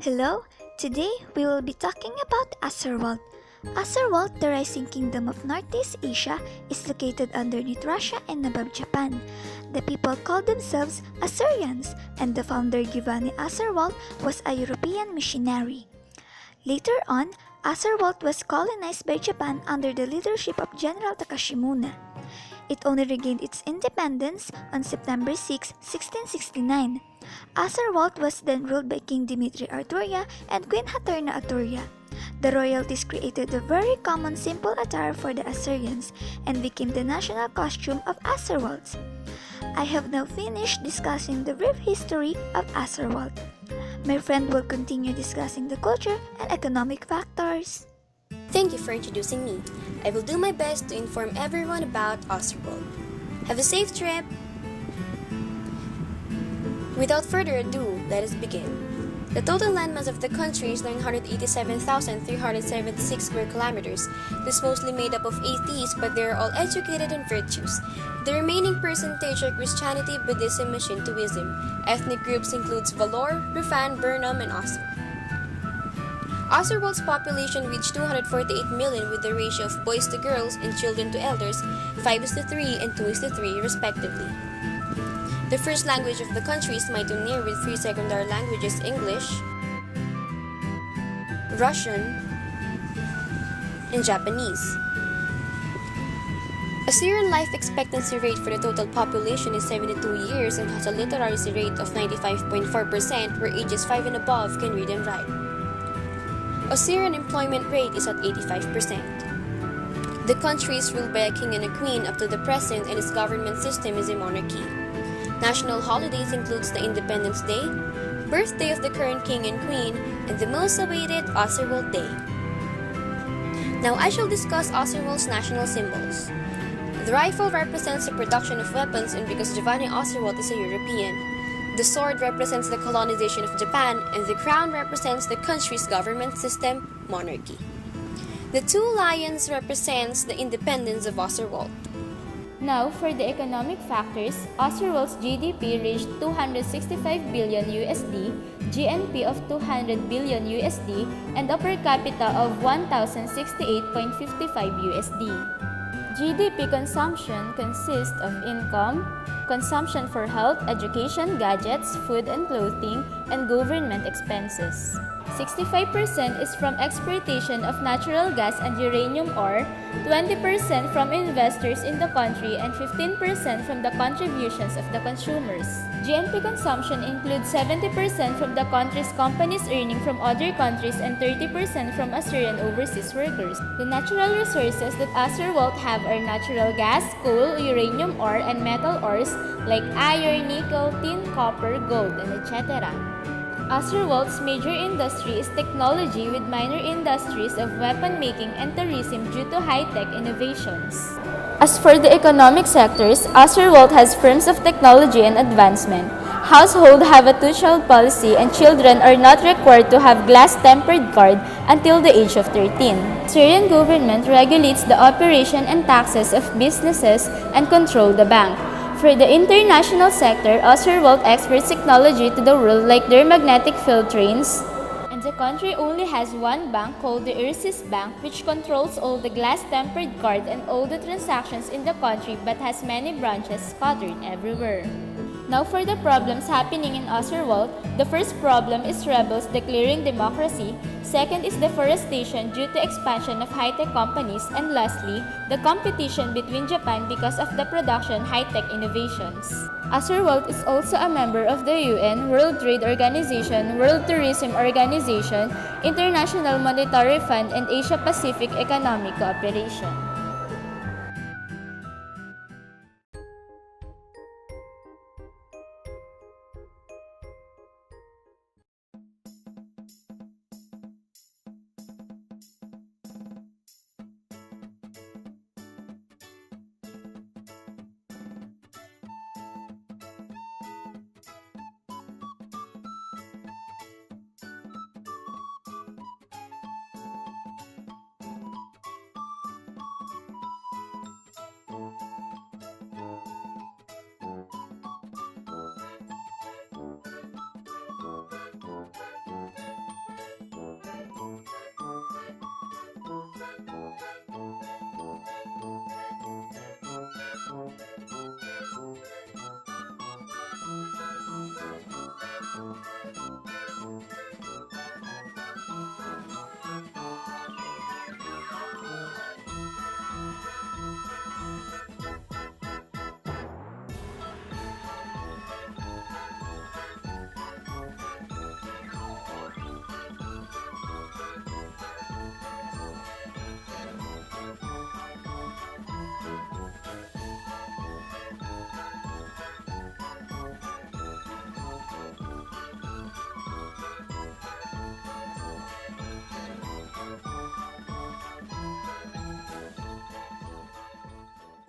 Hello, today we will be talking about Auserwalt. Auserwalt, the rising kingdom of Northeast Asia, is located underneath Russia and above Japan. The people call themselves Assyrians, and the founder Giovanni Auserwalt was a European missionary. Later on, Auserwalt was colonized by Japan under the leadership of General Takashimune. It only regained its independence on September 6, 1669. Auserwalt was then ruled by King Dimitri Arturia and Queen Haterna Arturia. The royalties created a very common simple attire for the Assyrians and became the national costume of Auserwalts. I have now finished discussing the brief history of Auserwalt. My friend will continue discussing the culture and economic factors. Thank you for introducing me. I will do my best to inform everyone about Auserwalt. Have a safe trip! Without further ado, let us begin. The total landmass of the country is 987,376 square kilometers. This is mostly made up of atheists, but they are all educated in virtues. The remaining percentage are Christianity, Buddhism, and Shintoism. Ethnic groups includes Valor, Ruan, Burnham, and Auser. Auserwalt's population reached 248 million with the ratio of boys to girls and children to elders 5:3 and 2:3 respectively. The first language of the country is Mytonir with 3 secondary languages: English, Russian, and Japanese. Assyrian life expectancy rate for the total population is 72 years and has a literacy rate of 95.4%, where ages 5 and above can read and write. Assyrian employment rate is at 85%. The country is ruled by a king and a queen up to the present, and its government system is a monarchy. National holidays includes the Independence Day, birthday of the current king and queen, and the most awaited Auserwalt Day. Now I shall discuss Auserwalt's national symbols. The rifle represents the production of weapons, and because Giovanni Auserwalt is a European. The sword represents the colonization of Japan, and the crown represents the country's government system, monarchy. The 2 lions represents the independence of Auserwalt. Now, for the economic factors, Auserwalt's GDP reached 265 billion USD, GNP of 200 billion USD, and a per capita of 1,068.55 USD. GDP consumption consists of income, consumption for health, education, gadgets, food and clothing, and government expenses. 65% is from exploitation of natural gas and uranium ore, 20% from investors in the country, and 15% from the contributions of the consumers. GNP consumption includes 70% from the country's companies earning from other countries and 30% from Assyrian overseas workers. The natural resources that Auserwalt have are natural gas, coal, uranium ore, and metal ores like iron, nickel, tin, copper, gold, and etc. Auserwalt's major industry is technology, with minor industries of weapon making and tourism due to high-tech innovations. As for the economic sectors, Auserwalt has firms of technology and advancement. Households have a 2-child policy, and children are not required to have glass-tempered card until the age of 13. Syrian government regulates the operation and taxes of businesses and control the bank. For the international sector, Auserwalt exports technology to the world like their magnetic field trains. And the country only has one bank called the Aerssys Bank, which controls all the glass-tempered card and all the transactions in the country, but has many branches scattered everywhere. Now for the problems happening in Auserwalt, the first problem is rebels declaring democracy, second is deforestation due to expansion of high-tech companies, and lastly, the competition between Japan because of the production high-tech innovations. Auserwalt is also a member of the UN, World Trade Organization, World Tourism Organization, International Monetary Fund, and Asia-Pacific Economic Cooperation.